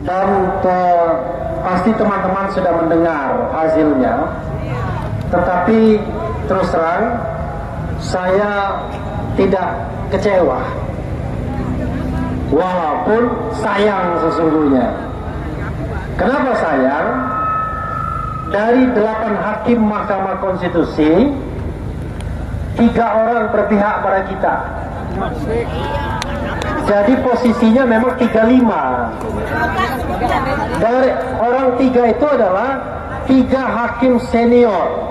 dan pasti teman-teman sudah mendengar hasilnya. Tetapi terus terang saya tidak kecewa, walaupun sayang sesungguhnya. Kenapa sayang? Dari 8 hakim Mahkamah Konstitusi, 3 orang berpihak pada kita. Jadi posisinya memang 35. Dari orang 3 itu adalah 3 hakim senior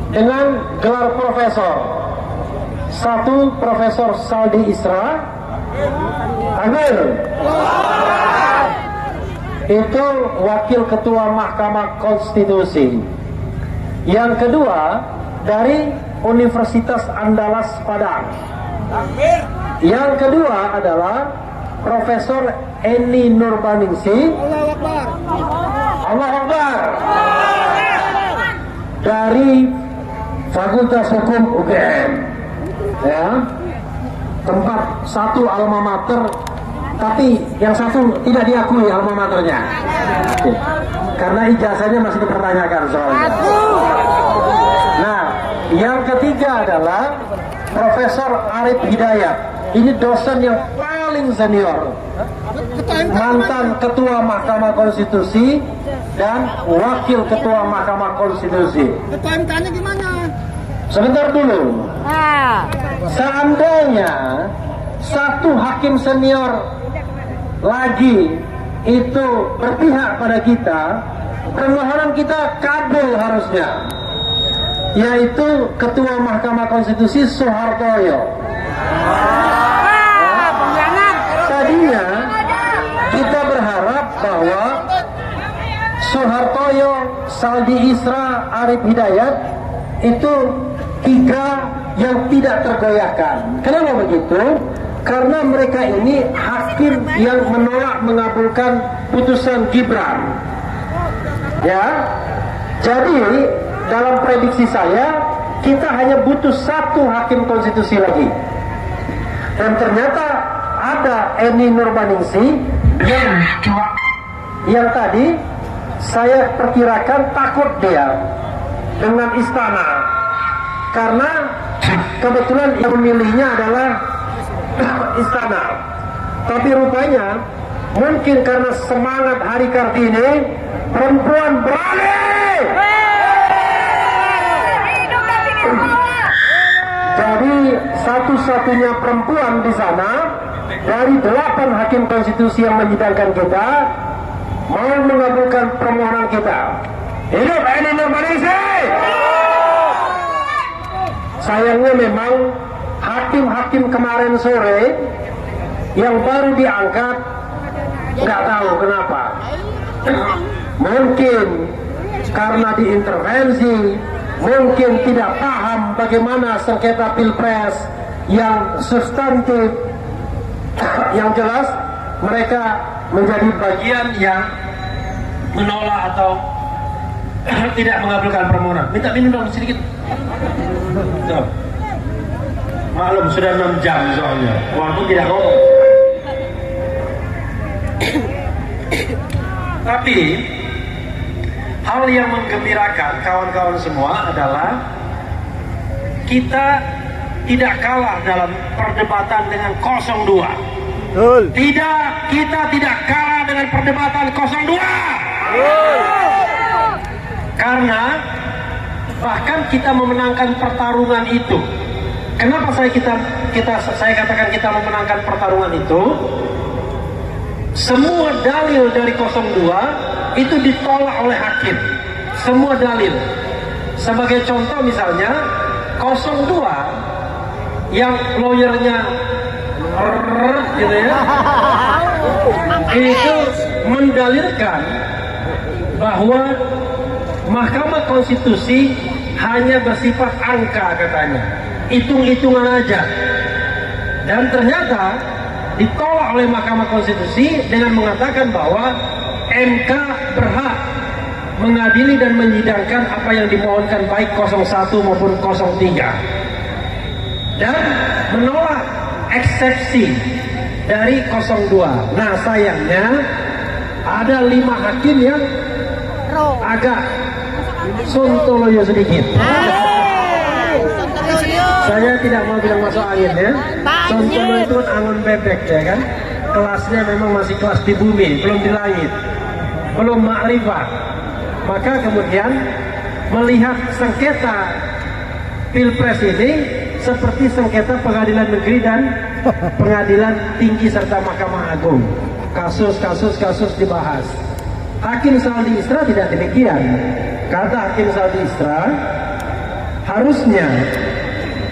dengan gelar profesor. 1 Profesor Saldi Isra, Amir, itu wakil ketua Mahkamah Konstitusi. Yang kedua dari Universitas Andalas Padang. Yang kedua adalah Profesor Eni Nurbaningsi, Allah Akbar, dari Fakultas Hukum UGM, ya, tempat satu alma mater, tapi yang satu tidak diakui alma maternya, karena ijazahnya masih dipertanyakan soalnya. Nah, yang ketiga adalah Profesor Arif Hidayat. Ini dosen yang paling senior, mantan Ketua Mahkamah Konstitusi dan Wakil Ketua Mahkamah Konstitusi. Ketua MK-nya gimana? Sebentar dulu. Seandainya 1 hakim senior lagi itu berpihak pada kita, permohonan kita kabul harusnya, yaitu Ketua Mahkamah Konstitusi Soehartoyo. Tadinya kita berharap bahwa Soehartoyo, Saldi Isra, Arif Hidayat itu 3 yang tidak tergoyahkan. Kenapa begitu? Karena mereka ini hakim yang menolak mengabulkan putusan Gibran. Ya, jadi dalam prediksi saya kita hanya butuh 1 hakim konstitusi lagi. Dan ternyata ada Eni Nurbaningsi yang tadi saya perkirakan takut dia dengan istana, karena kebetulan yang memilihnya adalah istana. Tapi rupanya mungkin karena semangat Hari Kartini, perempuan berani. Jadi satu-satunya perempuan di sana dari 8 hakim konstitusi yang menyidangkan kita mau mengabulkan permohonan kita. Hidup Eni Nurbaningsi! Sayangnya memang hakim-hakim kemarin sore yang baru diangkat nggak tahu kenapa. Mungkin karena diintervensi, mungkin tidak paham bagaimana sengketa pilpres yang substantif. Yang jelas mereka menjadi bagian yang menolak atau tidak mengabulkan permohonan. Minta minum dong sedikit. Tuh. Maklum sudah 6 jam soalnya, walaupun tidak ngomong. Tapi hal yang menggembirakan kawan-kawan semua adalah kita tidak kalah dalam perdebatan dengan 02. Tidak, kita tidak kalah dengan perdebatan 02. Karena bahkan kita memenangkan pertarungan itu. Kenapa saya katakan kita memenangkan pertarungan itu? Semua dalil dari 02 itu ditolak oleh hakim. Semua dalil. Sebagai contoh misalnya 02 yang lawyernya gitu ya, itu mendalilkan bahwa Mahkamah Konstitusi hanya bersifat angka katanya, hitung-hitungan aja. Dan ternyata ditolak oleh Mahkamah Konstitusi dengan mengatakan bahwa MK berhak mengadili dan menyidangkan apa yang dimohonkan baik 01 maupun 03, dan menolak eksepsi dari 02. Nah sayangnya ada 5 hakim yang agak sontoloyo sedikit. Saya tidak mau bilang masuk angin ya. Sontoloyo itu kan angon bebek ya kan. Kelasnya memang masih kelas di bumi, belum di langit, belum ma'rifah. Maka kemudian melihat sengketa Pilpres ini seperti sengketa pengadilan negeri dan pengadilan tinggi serta Mahkamah Agung. Kasus dibahas. Hakim Saldi Isra tidak demikian. Kata Hakim Saldi Isra, harusnya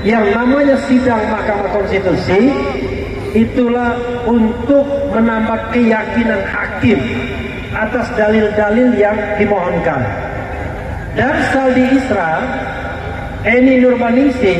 yang namanya sidang Mahkamah Konstitusi itulah untuk menambah keyakinan hakim atas dalil-dalil yang dimohonkan. Dan Saldi Isra, Eni Nurbaningsih